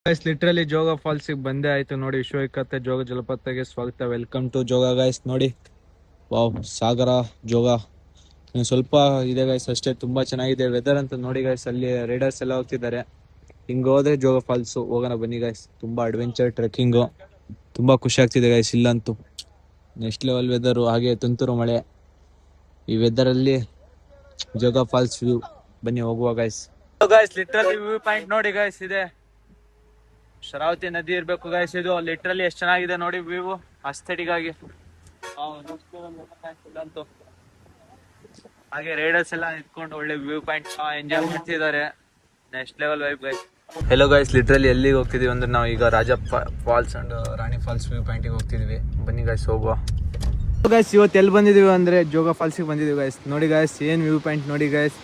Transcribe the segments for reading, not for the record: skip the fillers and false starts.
Guys literally Jog falls ಬಂದೇ ಆಯ್ತು ನೋಡಿ. ವಿಶ್ವವಿಖ್ಯಾತ ಜೋಗ ಜಲಪಾತಕ್ಕೆ ಸ್ವಾಗತ. Welcome to Jog guys. ನೋಡಿ ವಾವ್, ಸಾಗರ ಜೋಗ ಸ್ವಲ್ಪ ಇದೆ ಗೈಸ್ ಅಷ್ಟೇ. ತುಂಬಾ ಚೆನ್ನಾಗಿದೆ ವೆದರ್ ಅಂತ ನೋಡಿ ಗೈಸ್. ಅಲ್ಲಿ ರೈಡರ್ಸ್ ಎಲ್ಲ ಹೋಗ್ತಿದ್ದಾರೆ. ಹಿಂಗ ಹೋದ್ರೆ ಜೋಗ ಫಾಲ್ಸ್ ಹೋಗೋಣ ಬನ್ನಿ ಗೈಸ್. ತುಂಬಾ ಅಡ್ವೆಂಚರ್ ಟ್ರೆಕ್ಕಿಂಗು, ತುಂಬಾ ಖುಷಿ ಆಗ್ತಿದೆ ಗೈಸ್. ಇಲ್ಲಂತೂ ನೆಕ್ಸ್ಟ್ ಲೆವೆಲ್ ವೆದರ್, ಹಾಗೆ ತುಂತುರು ಮಳೆ. ಈ ವೆದರ್ ಅಲ್ಲಿ ಜೋಗ ಫಾಲ್ಸ್ ವ್ಯೂ, ಬನ್ನಿ ಹೋಗುವ guys. Guys literally view point ನೋಡಿ ಗೈಸ್, ಇದೆ ಶರಾವತಿ ನದಿ ಇರ್ಬೇಕು ಗೈಸ್. ಇದು ಲಿಟ್ರಲಿ ಎಷ್ಟು ಚೆನ್ನಾಗಿದೆ ನೋಡಿ ವ್ಯೂ, ಅಸ್ಥೆಟಿಕ್ ಆಗಿ. ಹಾಗೆ ರೈಡರ್ಸ್ ಎಲ್ಲ ನಿಂತ್ಕೊಂಡು ಒಳ್ಳೆ ವ್ಯೂ ಪಾಯಿಂಟ್ ಎಂಜಾಯ್ ಮಾಡ್ತಿದ್ದಾರೆ. Next level vibe guys. Hello guys, literally ಎಲ್ಲಿಗೆ ಹೋಗ್ತಿದೀವಿ ಅಂದ್ರೆ ನಾವು ಈಗ Raja falls and Rani falls view ಪಾಯಿಂಟಿಗೆ ಹೋಗ್ತಿದೀವಿ. ಬನ್ನಿ ಗೈಸ್ ಹೋಗುವ. ಗೈಸ್ ಇವತ್ತು ಎಲ್ಲಿ ಬಂದಿದೀವಿ ಅಂದ್ರೆ ಜೋಗ ಫಾಲ್ಸಿಗೆ ಬಂದಿದೀವಿ ಗೈಸ್. ನೋಡಿ ಗೈಸ್ ಏನು ವ್ಯೂ ಪಾಯಿಂಟ್ ನೋಡಿ ಗೈಸ್.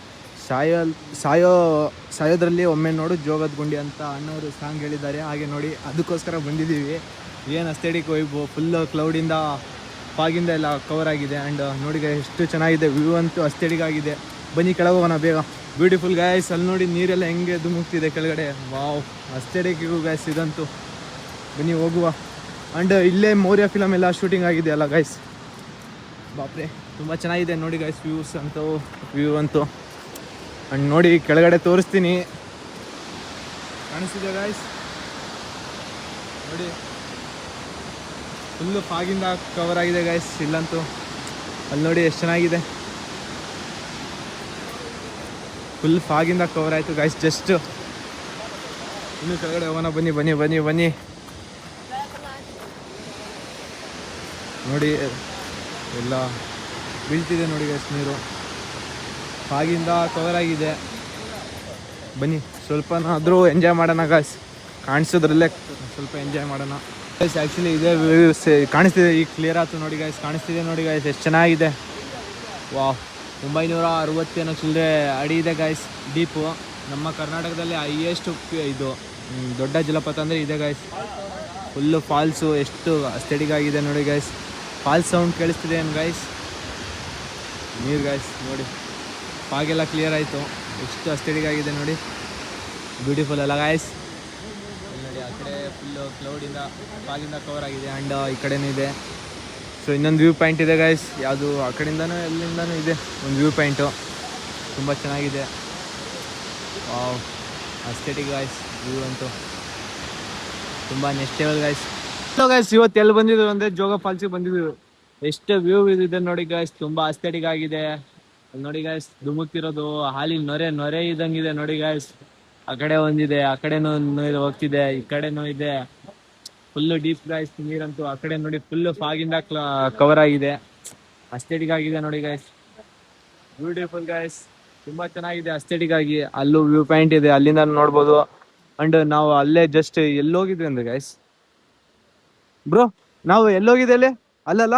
ಸಾಯೋದ್ರಲ್ಲಿ ಒಮ್ಮೆ ನೋಡು ಜೋಗದ ಗುಂಡಿ ಅಂತ ಅಣ್ಣವರು ಸಾಂಗ್ ಹೇಳಿದ್ದಾರೆ. ಹಾಗೆ ನೋಡಿ ಅದಕ್ಕೋಸ್ಕರ ಬಂದಿದ್ದೀವಿ. ಏನು ಅಸ್ಥೆಟಿಕ್ ವೈಬು, ಫುಲ್ ಕ್ಲೌಡಿಂದ ಫಾಗಿಂದ ಎಲ್ಲ ಕವರ್ ಆಗಿದೆ. ಆ್ಯಂಡ್ ನೋಡಿ ಗೈಸ್ ಎಷ್ಟು ಚೆನ್ನಾಗಿದೆ ವ್ಯೂ ಅಂತೂ, ಅಸ್ಥೆಟಿಕ್ ಆಗಿದೆ. ಬನ್ನಿ ಕೆಳಗೆ ಹೋಗೋಣ ಬೇಗ. Beautiful guys. ಅಲ್ಲಿ ನೋಡಿ ನೀರೆಲ್ಲ ಹೆಂಗೆ ಧುಮುಕ್ತಿದೆ ಕೆಳಗಡೆ. ವಾವ್, ಅಸ್ಥೆಟಿಕ್ಕಿಗೂ ಗೈಸ್ ಇದಂತೂ. ಬನ್ನಿ ಹೋಗುವ. ಆ್ಯಂಡ್ ಇಲ್ಲೇ ಮೌರ್ಯ ಫಿಲಮ್ ಎಲ್ಲ ಶೂಟಿಂಗ್ ಆಗಿದೆ ಅಲ್ಲ ಗೈಸ್. ಬಾಪ್ರೆ ತುಂಬ ಚೆನ್ನಾಗಿದೆ ನೋಡಿ ಗೈಸ್ ವ್ಯೂ ಅಂತೂ. ಅಂಡ್ ನೋಡಿ ಕೆಳಗಡೆ ತೋರಿಸ್ತೀನಿ, ಕಾಣಿಸ್ತಿದೆ ಗೈಸ್ ನೋಡಿ. ಫುಲ್ಲು ಫಾಗಿಂದ ಕವರ್ ಆಗಿದೆ ಗೈಸ್ ಇಲ್ಲಂತೂ. ಅಲ್ಲಿ ನೋಡಿ ಎಷ್ಟು ಚೆನ್ನಾಗಿದೆ, ಫುಲ್ ಫಾಗಿಂದ ಕವರ್ ಆಯಿತು ಗೈಸ್. ಜಸ್ಟ್ ಇನ್ನು ಕೆಳಗಡೆ ಹೋಗೋಣ ಬನ್ನಿ ಬನ್ನಿ ಬನ್ನಿ ಬನ್ನಿ. ನೋಡಿ ಎಲ್ಲ ಬೀಳ್ತಿದೆ ನೋಡಿ ಗೈಸ್ ನೀರು, ಫಾಗಿಂದ ಕವರ್ ಆಗಿದೆ. ಬನ್ನಿ ಸ್ವಲ್ಪನಾದರೂ ಎಂಜಾಯ್ ಮಾಡೋಣ ಗಾಯ್ಸ್. ಕಾಣಿಸೋದ್ರಲ್ಲೇ ಸ್ವಲ್ಪ ಎಂಜಾಯ್ ಮಾಡೋಣ ಗೈಸ್. ಆ್ಯಕ್ಚುಲಿ ಇದೇ ವ್ಯೂಸ್ ಕಾಣಿಸ್ತಿದೆ, ಈಗ ಕ್ಲಿಯರ್ ಆಯ್ತು ನೋಡಿ ಗೈಸ್. ಕಾಣಿಸ್ತಿದೆ ನೋಡಿ ಗೈಸ್ ಎಷ್ಟು ಚೆನ್ನಾಗಿದೆ. ವಾವ್, 960 ಚಿಲ್ಲರೆ ಅಡಿ ಇದೆ ಗೈಸ್ ಡೀಪು. ನಮ್ಮ ಕರ್ನಾಟಕದಲ್ಲಿ ಹೈಯೆಸ್ಟ್ ಇದು ದೊಡ್ಡ ಜಲಪಾತ ಅಂದರೆ ಇದೆ ಗೈಸ್. ಫುಲ್ಲು ಫಾಲ್ಸು ಎಷ್ಟು ಅಸ್ಥೆಟಿಕ್ ಆಗಿದೆ ನೋಡಿ ಗೈಸ್. ಫಾಲ್ಸ್ ಸೌಂಡ್ ಕೇಳಿಸ್ತಿದೆ ಏನು ಗೈಸ್. ನೀರು ಗೈಸ್ ನೋಡಿ, ಫಾಗೆಲ್ಲ ಕ್ಲಿಯರ್ ಆಯಿತು. ಎಷ್ಟು ಅಸ್ಥೆಟಿಕ್ ಆಗಿದೆ ನೋಡಿ, ಬ್ಯೂಟಿಫುಲ್ ಅಲ್ಲ ಗಾಯ್ಸ್. ನೋಡಿ ಆ ಕಡೆ ಫುಲ್ಲು ಕ್ಲೌಡಿಂದ ಫಾಗಿಂದ ಕವರ್ ಆಗಿದೆ. ಆ್ಯಂಡ್ ಈ ಕಡೆನೂ ಇದೆ. ಸೊ ಇನ್ನೊಂದು ವ್ಯೂ ಪಾಯಿಂಟ್ ಇದೆ ಗಾಯ್ಸ್. ಯಾವುದು ಆ ಕಡೆಯಿಂದನೂ ಎಲ್ಲಿಂದನೂ ಇದೆ ಒಂದು ವ್ಯೂ ಪಾಯಿಂಟು, ತುಂಬ ಚೆನ್ನಾಗಿದೆ. ವಾವ್, ಅಸ್ಥೆಟಿಕ್ ಗಾಯ್ಸ್ ವ್ಯೂ ಅಂತೂ ತುಂಬ ನೆಕ್ಸ್ಟ್ ಲೆವೆಲ್ ಗಾಯ್ಸ್. ಗಾಯ್ಸ್ ಇವತ್ತು ಎಲ್ಲಿ ಬಂದಿದ್ದೀವಿ ಅಂದರೆ ಜೋಗ ಫಾಲ್ಸಿಗೆ ಬಂದಿದ್ದೀವಿ. ಎಷ್ಟು ವ್ಯೂ ಇದೆ ನೋಡಿ ಗಾಯ್ಸ್, ತುಂಬ ಅಸ್ಥೆಟಿಕ್ ಆಗಿದೆ. ನೋಡಿ ಗಾಯ್ಸ್ ಧುಮುಕ್ತಿರೋದು ಹಾಲಿನ ನೊರೆ ಇದ್ದಂಗಿದೆ ನೋಡಿ ಗಾಯ್ಸ್. ಆ ಕಡೆ ಒಂದಿದೆ, ಆ ಕಡೆನೂ ಹೋಗ್ತಿದೆ, ಈ ಕಡೆನೂ ಇದೆ. ಫುಲ್ಲು ಡೀಪ್ ಗಾಯ್ಸ್ ನೀರಂತೂ. ಆ ಕಡೆ ನೋಡಿ ಫುಲ್ಲು ಫಾಗಿಂದ ಕವರ್ ಆಗಿದೆ, ಅಸ್ಥೆಟಿಕ್ ಆಗಿದೆ ನೋಡಿ ಗಾಯ್ಸ್. ಬ್ಯೂಟಿಫುಲ್ ಗಾಯ್ಸ್, ತುಂಬಾ ಚೆನ್ನಾಗಿದೆ ಅಸ್ಥೆಟಿಕ್ ಆಗಿ. ಅಲ್ಲೂ ವ್ಯೂ ಪಾಯಿಂಟ್ ಇದೆ, ಅಲ್ಲಿಂದ ನೋಡ್ಬೋದು. ಅಂಡ್ ನಾವು ಅಲ್ಲೇ ಜಸ್ಟ್ ಎಲ್ಲೋಗಿದ್ವಿ ಅಂದ್ರೆ ಗಾಯ್ಸ್, ಬ್ರೋ ನಾವು ಎಲ್ಲೋಗಿದ್ದೆ ಅಲ್ಲಿ ಅಲ್ಲಲ್ಲ